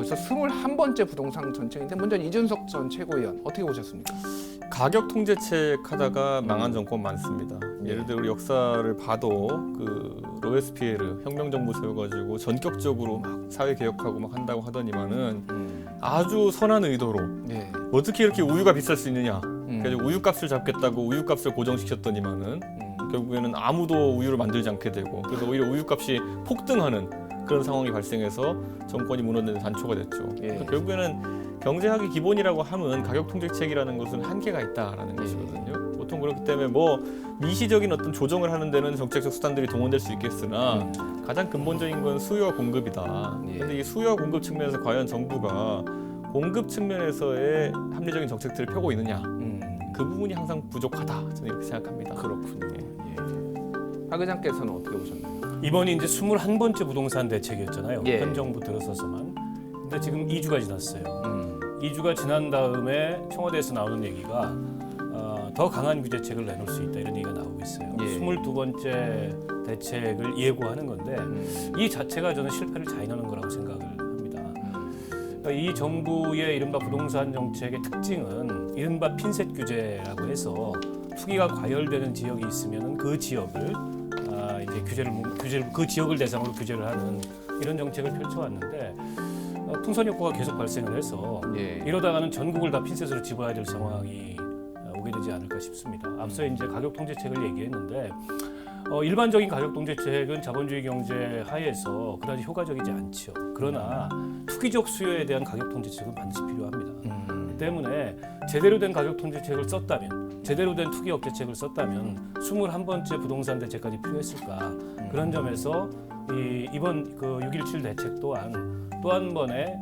벌써 21번째 부동산 정책인데 먼저 이준석 전 최고위원 어떻게 보셨습니까? 가격 통제책 하다가 망한 정권 많습니다. 예를 들어 우리 역사를 봐도 그 로베스피에르 혁명정부 세워가지고 전격적으로 막 사회 개혁하고 막 한다고 하더니만은 아주 선한 의도로 네. 어떻게 이렇게 우유가 비쌀 수 있느냐. 그래서 우유값을 잡겠다고 우유값을 고정시켰더니만은 결국에는 아무도 우유를 만들지 않게 되고 그래서 오히려 우유값이 폭등하는 그런 상황이 발생해서 정권이 무너지는 단초가 됐죠. 그래서 결국에는 경제학의 기본이라고 하면 가격 통제책이라는 것은 한계가 있다라는 것이거든요. 보통 그렇기 때문에 뭐 미시적인 어떤 조정을 하는 데는 정책적 수단들이 동원될 수 있겠으나 가장 근본적인 건 수요와 공급이다. 그런데 이 수요와 공급 측면에서 과연 정부가 공급 측면에서의 합리적인 정책들을 펴고 있느냐? 그 부분이 항상 부족하다. 저는 이렇게 생각합니다. 그렇군요. 박 의장께서는 어떻게 보셨나요? 이번이 이제 21번째 부동산 대책이었잖아요. 예. 현 정부 들어서서만. 근데 지금 2주가 지났어요. 2주가 지난 다음에 청와대에서 나오는 얘기가 더 강한 규제책을 내놓을 수 있다 이런 얘기가 나오고 있어요. 예. 22번째 대책을 예고하는 건데 이 자체가 저는 실패를 자인하는 거라고 생각을 합니다. 그러니까 이 정부의 이른바 부동산 정책의 특징은 이른바 핀셋 규제라고 해서 투기가 과열되는 지역이 있으면 그 지역을 이제 규제를 그 지역을 대상으로 규제를 하는 이런 정책을 펼쳐왔는데 풍선 효과가 계속 발생을 해서 이러다가는 전국을 다 핀셋으로 집어야 될 상황이 오게 되지 않을까 싶습니다. 앞서 이제 가격 통제책을 얘기했는데 일반적인 가격 통제책은 자본주의 경제 하에서 그다지 효과적이지 않죠. 그러나 투기적 수요에 대한 가격 통제책은 반드시 필요합니다. 때문에 제대로 된 가격 통제책을 썼다면, 제대로 된 투기 억제책을 썼다면 21번째 부동산 대책까지 필요했을까? 그런 점에서 이번 그 6.17 대책 또한 또 한 번의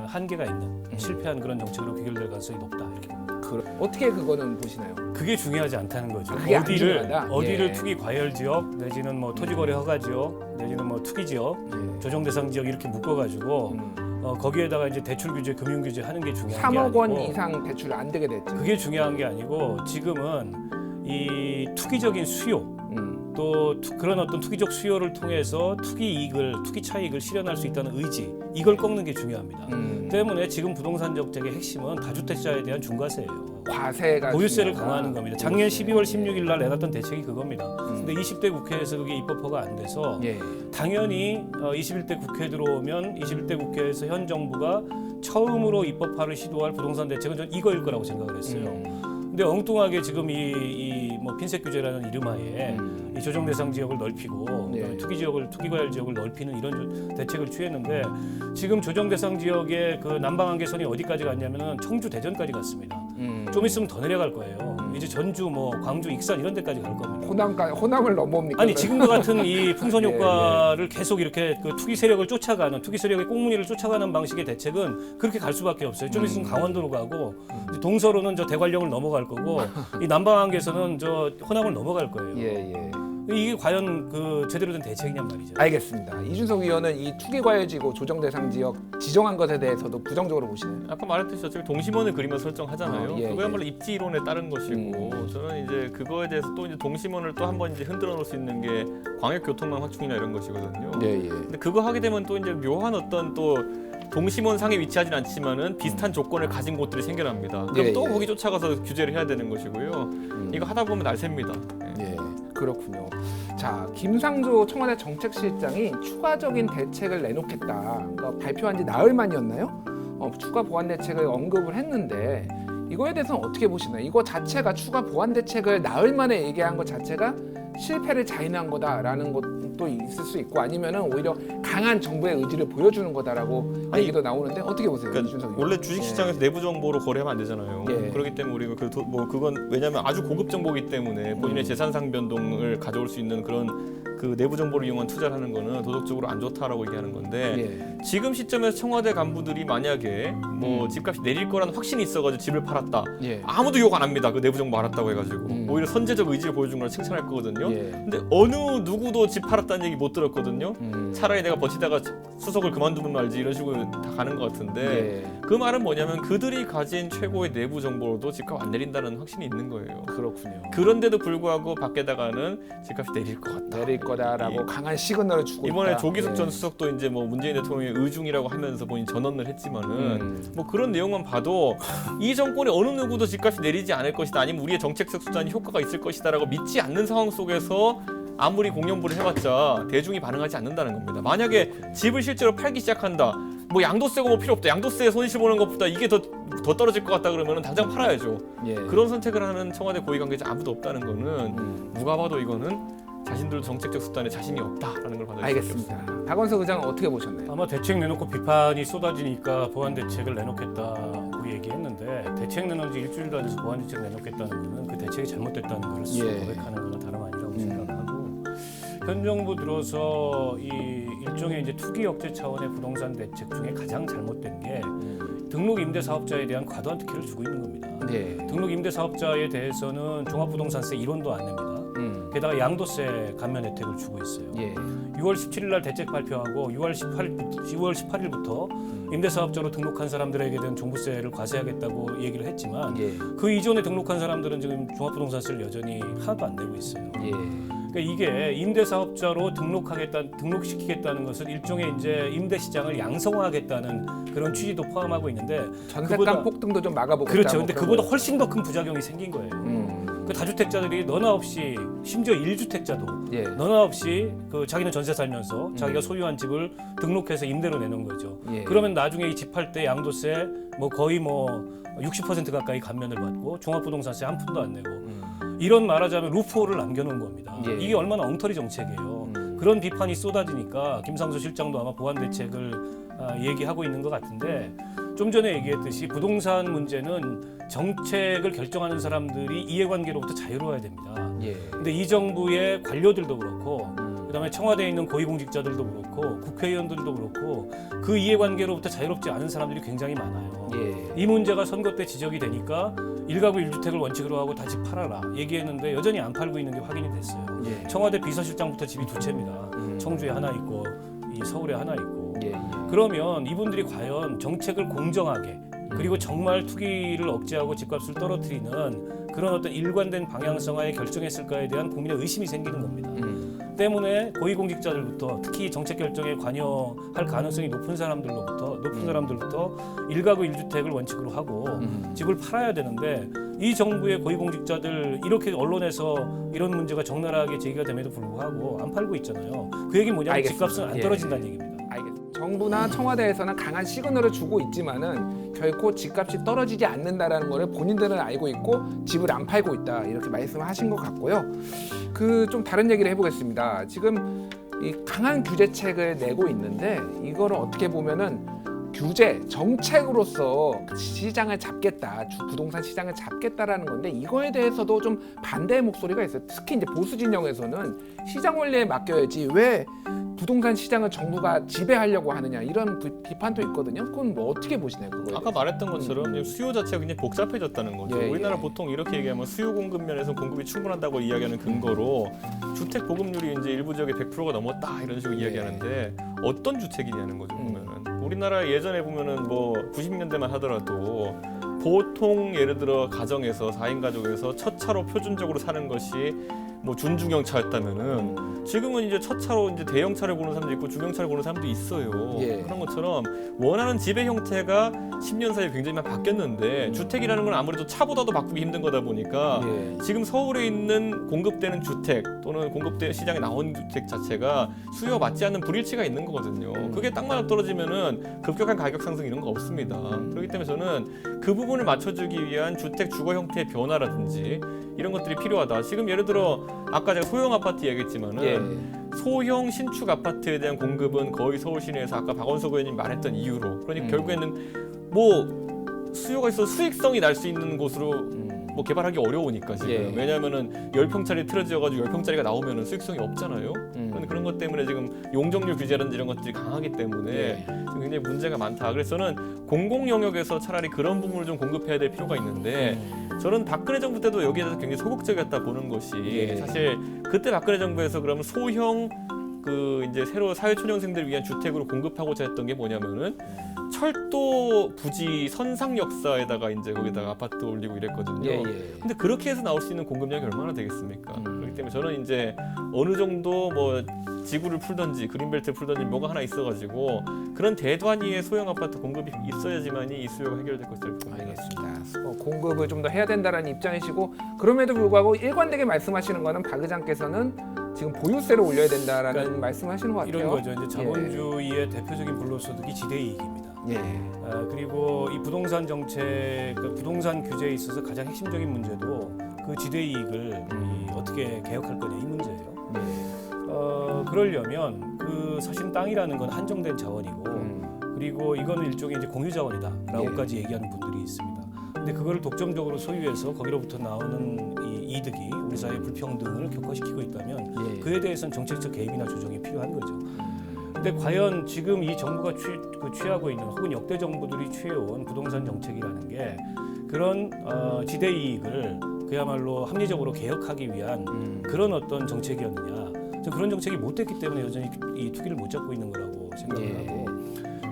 한계가 있는 실패한 그런 정책으로 귀결될 가능성이 높다 이렇게 봅니다. 어떻게 그거는 보시나요? 그게 중요하지 않다는 거죠. 그게 안 중요하다? 어디를 투기 과열 지역 내지는 뭐 토지거래 허가 지역 내지는 뭐 투기 지역 조정 대상 지역 이렇게 묶어가지고 거기에다가 이제 대출 규제, 금융 규제 하는 게 중요한 게 3억 원 아니고 이상 대출 안 되게 됐죠. 그게 중요한 게 아니고 지금은 이 투기적인 수요 또 그런 어떤 투기적 수요를 통해서 투기 차익을 실현할 수 있다는 의지 이걸 꺾는 게 중요합니다. 때문에 지금 부동산 정책의 핵심은 다주택자에 대한 중과세예요. 과세가 보유세를 중요하다. 강화하는 겁니다. 작년 12월 16일 날 내놨던 대책이 그겁니다. 근데 20대 국회에서 그게 입법화가 안 돼서 당연히 21대 국회 들어오면 21대 국회에서 현 정부가 처음으로 입법화를 시도할 부동산 대책은 저는 이거일 거라고 생각을 했어요. 근데 엉뚱하게 지금 뭐 핀셋 규제라는 이름하에 이 조정 대상 지역을 넓히고 투기 과열 지역을 넓히는 이런 대책을 취했는데 지금 조정 대상 지역의 그 남방 한계선이 어디까지 갔냐면은 청주 대전까지 갔습니다. 좀 있으면 더 내려갈 거예요. 이제 전주 뭐 광주 익산 이런 데까지 갈 겁니다. 호남을 넘어옵니까? 아니 지금과 같은 이 풍선 효과를 계속 이렇게 그 투기 세력을 쫓아가는 투기 세력의 꽁무니를 쫓아가는 방식의 대책은 그렇게 갈 수밖에 없어요. 좀 있으면 강원도로 가고 동서로는 저 대관령을 넘어갈 거고 이 남방한계에서는 저 호남을 넘어갈 거예요. 이게 과연 그 제대로 된 대책이냔 말이죠. 알겠습니다. 이준석 의원은 이 투기 과열지구 조정 대상 지역 지정한 것에 대해서도 부정적으로 보시나요? 아까 말했듯이 어차피 동심원을 그리면서 설정하잖아요. 그거야말로 입지 이론에 따른 것이고 저는 이제 그거에 대해서 또 이제 동심원을 또 한 번 이제 흔들어 놓을 수 있는 게 광역 교통망 확충이나 이런 것이거든요. 근데 그거 하게 되면 또 이제 묘한 어떤 또 동심원 상에 위치하진 않지만은 비슷한 조건을 가진 곳들이 생겨납니다. 그럼 또 거기 쫓아가서 규제를 해야 되는 것이고요. 이거 하다 보면 날 셉니다. 그렇군요. 자, 김상조 청와대 정책실장이 추가적인 대책을 내놓겠다. 그러니까 발표한 지 나흘 만이었나요? 추가 보완 대책을 언급을 했는데 이거에 대해서는 어떻게 보시나요? 이거 자체가 추가 보완 대책을 나흘 만에 얘기한 것 자체가 실패를 자인한 거다라는 것도 있을 수 있고 아니면은 오히려 강한 정부의 의지를 보여주는 거다라고 얘기도 나오는데 어떻게 보세요? 그러니까 원래 주식시장에서 내부 정보로 거래하면 안 되잖아요. 그렇기 때문에 우리가 그건 왜냐하면 아주 고급 정보이기 때문에 본인의 재산상 변동을 가져올 수 있는 그런 그 내부 정보를 이용한 투자를 하는 거는 도덕적으로 안 좋다라고 얘기하는 건데 지금 시점에서 청와대 간부들이 만약에 뭐 집값이 내릴 거라는 확신이 있어가지고 집을 팔았다. 아무도 욕 안 합니다. 그 내부 정보 알았다고 해가지고 오히려 선제적 의지를 보여준 걸 칭찬할 거거든요. 근데 어느 누구도 집 팔았다는 얘기 못 들었거든요. 차라리 내가 버티다가 수석을 그만두면 말지 이런 식으로 다 가는 것 같은데 그 말은 뭐냐면 그들이 가진 최고의 내부 정보로도 집값 안 내린다는 확신이 있는 거예요. 그렇군요. 그런데도 불구하고 밖에다가는 집값이 내릴 것 같다. 거다라고 강한 시그널을 주고 이번에 있다. 조기숙 예. 전 수석도 이제 뭐 문재인 대통령의 의중이라고 하면서 본인 전언을 했지만은 뭐 그런 내용만 봐도 이 정권이 어느 누구도 집값이 내리지 않을 것이다, 아니면 우리의 정책적 수단이 효과가 있을 것이다라고 믿지 않는 상황 속에서 아무리 공연부를 해봤자 대중이 반응하지 않는다는 겁니다. 만약에 집을 실제로 팔기 시작한다, 뭐 양도세고 뭐 필요 없다, 양도세에 손실 보는 것보다 이게 더 떨어질 것 같다 그러면은 당장 팔아야죠. 예. 그런 선택을 하는 청와대 고위 관계자 아무도 없다는 거는 누가 봐도 이거는 자신들도 정책적 수단에 자신이 없다라는 걸 받아들일 수 없습니다. 알겠습니다. 박원석 의장은 어떻게 보셨나요? 아마 대책 내놓고 비판이 쏟아지니까 보완 대책을 내놓겠다고 얘기했는데, 대책 내놓은 지 일주일도 안 돼서 보완 대책 내놓겠다는 거는 그 대책이 잘못됐다는 걸 스스로 예. 고백하는 거나 다름 아니라고 생각하고, 현 정부 들어서 이 일종의 이제 투기 억제 차원의 부동산 대책 중에 가장 잘못된 게 등록 임대 사업자에 대한 과도한 특혜를 주고 있는 겁니다. 네. 등록 임대 사업자에 대해서는 종합부동산세 1원도 안 냅니다. 게다가 양도세 감면 혜택을 주고 있어요. 예. 6월 17일 날 대책 발표하고 6월 18일부터 임대사업자로 등록한 사람들에게 대한 종부세를 과세하겠다고 얘기를 했지만, 예. 그 이전에 등록한 사람들은 지금 종합부동산세를 여전히 하나도 안 내고 있어요. 예. 그러니까 이게 임대사업자로 등록시키겠다는 것은 일종의 이제 임대시장을 양성화하겠다는 그런 취지도 포함하고 있는데, 전세가 폭등도 좀 막아보고 그렇죠. 근데 그보다 훨씬 더 큰 부작용이 생긴 거예요. 그 다주택자들이 너나 없이, 심지어 1주택자도 예. 너나 없이 그 자기는 전세 살면서 자기가 소유한 집을 등록해서 임대로 내놓은 거죠. 예. 그러면 나중에 이 집 팔 때 양도세 뭐 거의 뭐 60% 가까이 감면을 받고 종합부동산세 한 푼도 안 내고, 이런 말하자면 루프홀을 남겨놓은 겁니다. 예. 이게 얼마나 엉터리 정책이에요. 그런 비판이 쏟아지니까 김상조 실장도 아마 보완 대책을 얘기하고 있는 것 같은데, 좀 전에 얘기했듯이 부동산 문제는 정책을 결정하는 사람들이 이해관계로부터 자유로워야 됩니다. 예. 근데 이 정부의 관료들도 그렇고, 그다음에 청와대에 있는 고위공직자들도 그렇고, 국회의원들도 그렇고, 그 이해관계로부터 자유롭지 않은 사람들이 굉장히 많아요. 예. 이 문제가 선거 때 지적이 되니까 1가구 1주택을 원칙으로 하고 다 집 팔아라 얘기했는데 여전히 안 팔고 있는 게 확인이 됐어요. 예. 청와대 비서실장부터 집이 두 채입니다. 청주에 하나 있고 이 서울에 하나 있고. 예. 그러면 이분들이 과연 정책을 공정하게, 그리고 정말 투기를 억제하고 집값을 떨어뜨리는 그런 어떤 일관된 방향성하에 결정했을까에 대한 국민의 의심이 생기는 겁니다. 때문에 고위공직자들부터, 특히 정책 결정에 관여할 가능성이 높은 사람들부터 1가구 1주택을 원칙으로 하고 집을 팔아야 되는데, 이 정부의 고위공직자들 이렇게 언론에서 이런 문제가 적나라하게 제기가 됨에도 불구하고 안 팔고 있잖아요. 그 얘기는 뭐냐면 알겠습니다. 집값은 안 예. 떨어진다는 얘기입니다. 알겠습니다. 정부나 청와대에서는 강한 시그널을 주고 있지만은 결코 집값이 떨어지지 않는다라는 거를 본인들은 알고 있고 집을 안 팔고 있다, 이렇게 말씀하신 것 같고요. 그 좀 다른 얘기를 해보겠습니다. 지금 이 강한 규제책을 내고 있는데, 이거를 어떻게 보면은 규제 정책으로서 시장을 잡겠다, 부동산 시장을 잡겠다라는 건데, 이거에 대해서도 좀 반대의 목소리가 있어요. 특히 이제 보수 진영에서는 시장 원리에 맡겨야지 왜 부동산 시장을 정부가 지배하려고 하느냐, 이런 비판도 있거든요. 그건 뭐 어떻게 보시나요? 그거에 아까 대해서? 말했던 것처럼 수요 자체가 굉장히 복잡해졌다는 거죠. 예, 우리나라 예. 보통 이렇게 얘기하면 수요 공급 면에서 공급이 충분하다고 이야기하는 근거로 주택 보급률이 이제 일부 지역에 100%가 넘었다 이런 식으로 예. 이야기하는데, 어떤 주택이냐는 거죠. 보면은 우리나라 예전에 보면은 뭐 90년대만 하더라도 보통 예를 들어 가정에서 4인 가족에서 첫 차로 표준적으로 사는 것이 뭐 준중형 차였다면은, 지금은 이제 첫 차로 이제 대형 차를 고르는 사람도 있고 중형차를 고르는 사람도 있어요. 예. 그런 것처럼 원하는 지배 형태가 10년 사이에 굉장히 많이 바뀌었는데, 주택이라는 건 아무래도 차보다도 바꾸기 힘든 거다 보니까 예. 지금 서울에 있는 공급되는 주택 또는 공급대 시장에 나온 주택 자체가 수요와 맞지 않는 불일치가 있는 거거든요. 그게 딱 맞아 떨어지면은 급격한 가격 상승 이런 거 없습니다. 그렇기 때문에 저는 그 부분을 맞춰주기 위한 주택 주거 형태의 변화라든지 이런 것들이 필요하다. 지금 예를 들어 아까 제가 소형 아파트 얘기했지만은 예. 소형 신축 아파트에 대한 공급은 거의 서울 시내에서 아까 박원석 의원님 말했던 이유로, 그러니까 결국에는 뭐 수요가 있어 수익성이 날 수 있는 곳으로 뭐 개발하기 어려우니까 지금. 예. 왜냐하면은 10평짜리 틀어지어가지고 10평짜리가 나오면은 수익성이 없잖아요. 그런 것 때문에 지금 용적률 규제라든지 이런 것들이 강하기 때문에 예. 지금 굉장히 문제가 많다. 그래서 저는 공공 영역에서 차라리 그런 부분을 좀 공급해야 될 필요가 있는데, 저는 박근혜 정부 때도 여기에 대해서 굉장히 소극적이었다 보는 것이, 예. 사실 그때 박근혜 정부에서 그러면 소형 그 이제 새로 사회초년생들을 위한 주택으로 공급하고자 했던 게 뭐냐면은 철도 부지 선상 역사에다가 이제 거기다가 아파트 올리고 이랬거든요. 예. 근데 그렇게 해서 나올 수 있는 공급량이 얼마나 되겠습니까? 그렇기 때문에 저는 이제 어느 정도 뭐 지구를 풀든지 그린벨트를 풀든지 뭐가 하나 있어가지고 그런 대단위의 소형 아파트 공급이 있어야지만이 이 수요가 해결될 것이라고 봅니다. 알겠습니다. 공급을 좀 더 해야 된다는 입장이시고 그럼에도 불구하고 일관되게 말씀하시는 거는 박 의장께서는 지금 보유세를 올려야 된다라는 그러니까 말씀하시는 것 같아요. 이런 거죠. 이제 자본주의의 대표적인 불로소득이 지대이익입니다. 예. 그리고 이 부동산 정책, 그 부동산 규제에 있어서 가장 핵심적인 문제도 그 지대이익을 어떻게 개혁할 거냐 이 문제예요. 그러려면 그 사실 땅이라는 건 한정된 자원이고 그리고 이거는 일종의 이제 공유 자원이다라고까지 얘기하는 분들이 있습니다. 근데 그거를 독점적으로 소유해서 거기로부터 나오는 이 이득이 우리 사회의 불평등을 격화시키고 있다면 그에 대해서는 정책적 개입이나 조정이 필요한 거죠. 근데 과연 지금 이 정부가 취하고 있는 혹은 역대 정부들이 취해온 부동산 정책이라는 게 그런 지대 이익을 그야말로 합리적으로 개혁하기 위한 그런 어떤 정책이었느냐? 저는 그런 정책이 못 됐기 때문에 여전히 이 투기를 못 잡고 있는 거라고 생각을 하고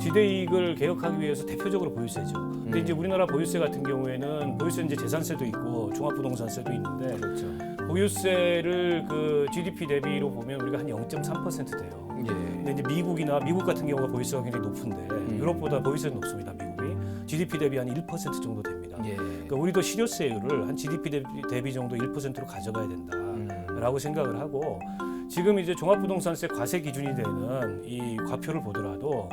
지대 이익을 개혁하기 위해서 대표적으로 보유세죠. 근데 이제 우리나라 보유세 같은 경우에는 보유세 이제 재산세도 있고 종합부동산세도 있는데 그렇죠. 보유세를 그 GDP 대비로 보면 우리가 한 0.3% 돼요. 근데 이제 미국 같은 경우가 보유세가 굉장히 높은데 유럽보다 보유세는 높습니다. 미국이 GDP 대비 한 1% 정도 됩니다. 그러니까 우리도 실효세율을 한 GDP 대비 정도 1%로 가져가야 된다라고 생각을 하고 지금 이제 종합부동산세 과세 기준이 되는 이 과표를 보더라도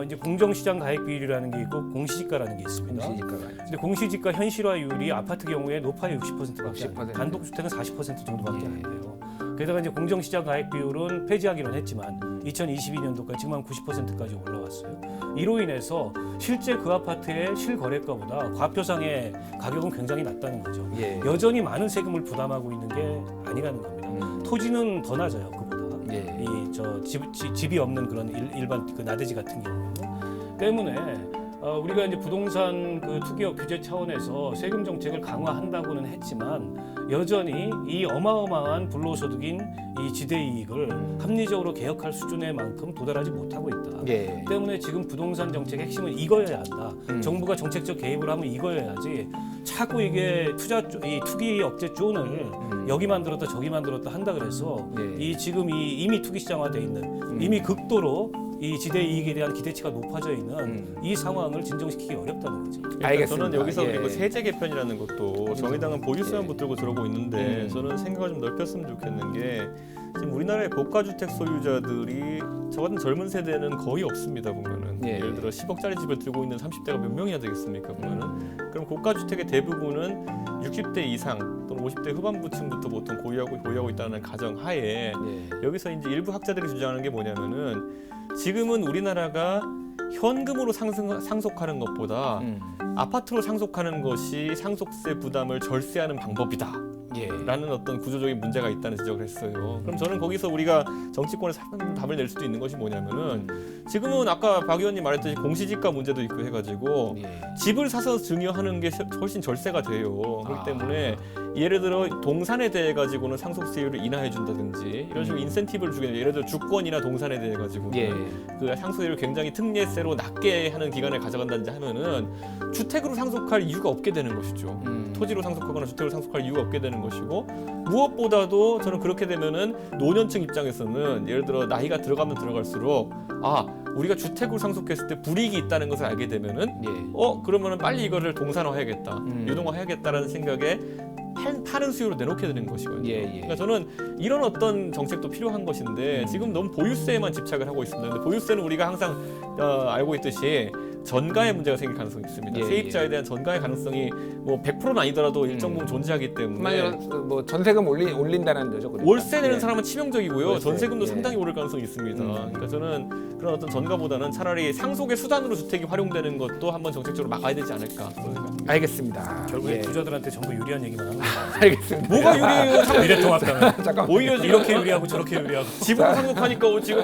이제 공정시장 가액 비율이라는 게 있고 공시지가라는 게 있습니다. 근데 공시지가 현실화율이 아파트 경우에 높아야 60%밖에 안 돼요. 단독주택은 40% 정도밖에 안 돼요. 게다가 이제 공정시장 가액 비율은 폐지하기는 했지만 2022년도까지 지금 한 90%까지 올라왔어요. 이로 인해서 실제 그 아파트의 실거래가보다 과표상의 가격은 굉장히 낮다는 거죠. 여전히 많은 세금을 부담하고 있는 게 아니라는 겁니다. 토지는 더 낮아요, 그보다. 집이 없는 그런 일반 그 나대지 같은 경우는 때문에 우리가 이제 부동산 그 투기업 규제 차원에서 세금 정책을 강화한다고는 했지만 여전히 이 어마어마한 불로소득인 이 지대 이익을 합리적으로 개혁할 수준의 만큼 도달하지 못하고 있다. 때문에 지금 부동산 정책의 핵심은 이거여야 한다. 정부가 정책적 개입을 하면 이거여야지. 자꾸 이게 투기 억제 존을 여기 만들었다 저기 만들었다 한다 그래서 이 지금 이미 투기 시장화돼 있는 이미 극도로 이 지대 이익에 대한 기대치가 높아져 있는 이 상황을 진정시키기 어렵다는 거죠. 알겠습니다. 저는 여기서 그리고 세제 개편이라는 것도 정의당은 보유세만 붙들고 들어오고 있는데 저는 생각을 좀 넓혔으면 좋겠는 게 지금 우리나라의 고가주택 소유자들이 저 같은 젊은 세대는 거의 없습니다. 보면은 예를 들어 10억짜리 집을 들고 있는 30대가 몇 명이나 되겠습니까? 보면은 그럼 고가주택의 대부분은 60대 이상 또는 50대 후반부층부터 보통 보유하고 있다는 가정 하에 여기서 이제 일부 학자들이 주장하는 게 뭐냐면은 지금은 우리나라가 현금으로 상속하는 것보다 아파트로 상속하는 것이 상속세 부담을 절세하는 방법이다. 라는 어떤 구조적인 문제가 있다는 지적을 했어요. 그럼 저는 거기서 우리가 정치권에서 답을 낼 수도 있는 것이 뭐냐면은 지금은 아까 박 의원님 말했듯이 공시지가 문제도 있고 해가지고 집을 사서 증여하는 게 훨씬 절세가 돼요. 그렇기 때문에 예를 들어 동산에 대해 가지고는 상속세율을 인하해 준다든지 이런 식으로 인센티브를 주게 돼요. 예를 들어 주권이나 동산에 대해 가지고 그 상속세율을 굉장히 특례세로 낮게 하는 기간을 가져간다든지 하면은 주택으로 상속할 이유가 없게 되는 것이죠. 토지로 상속하거나 주택으로 상속할 이유가 없게 되는 것이고 무엇보다도 저는 그렇게 되면은 노년층 입장에서는 예를 들어 나이가 들어가면 들어갈수록 우리가 주택으로 상속했을 때 불이익이 있다는 것을 알게 되면은 그러면은 빨리 이거를 동산화해야겠다, 유동화해야겠다라는 생각에 파는 수요로 내놓게 되는 것이거든요. 그러니까 저는 이런 어떤 정책도 필요한 것인데 지금 너무 보유세에만 집착을 하고 있습니다. 근데 보유세는 우리가 항상 알고 있듯이 전가의 문제가 생길 가능성이 있습니다. 세입자에 대한 전가의 가능성이 뭐 100%는 아니더라도 일정 부분 존재하기 때문에 뭐 전세금 올린다는 거죠. 그러니까. 월세 내는 사람은 치명적이고요. 전세금도 상당히 오를 가능성이 있습니다. 그러니까 저는 그런 어떤 전가보다는 차라리 상속의 수단으로 주택이 활용되는 것도 한번 정책적으로 막아야 되지 않을까 그런 생각합니다. 알겠습니다. 결국에 부자들한테 전부 유리한 얘기만 하는 거예요. 알겠습니다. 뭐가 유리해요? 미래통합당은 잠깐 오히려 지금 이렇게 유리하고 저렇게 유리하고 집으로 상속하니까 지금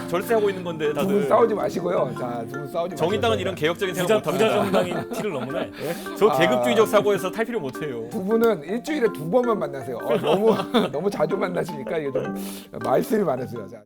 절세하고 있는 건데 두 분 다들 싸우지 마시고요. 자, 두 분 싸우지 마시고. 정의당은 이런 개혁적인 생각 부자 못합니다. 정당인 티를 너무내. 저 계급주의적 사고에서 탈 필요 못해요. 두 분은 일주일에 2번만 만나세요. 너무 자주 만나시니까 이게 좀 말씀이 많으세요. 자.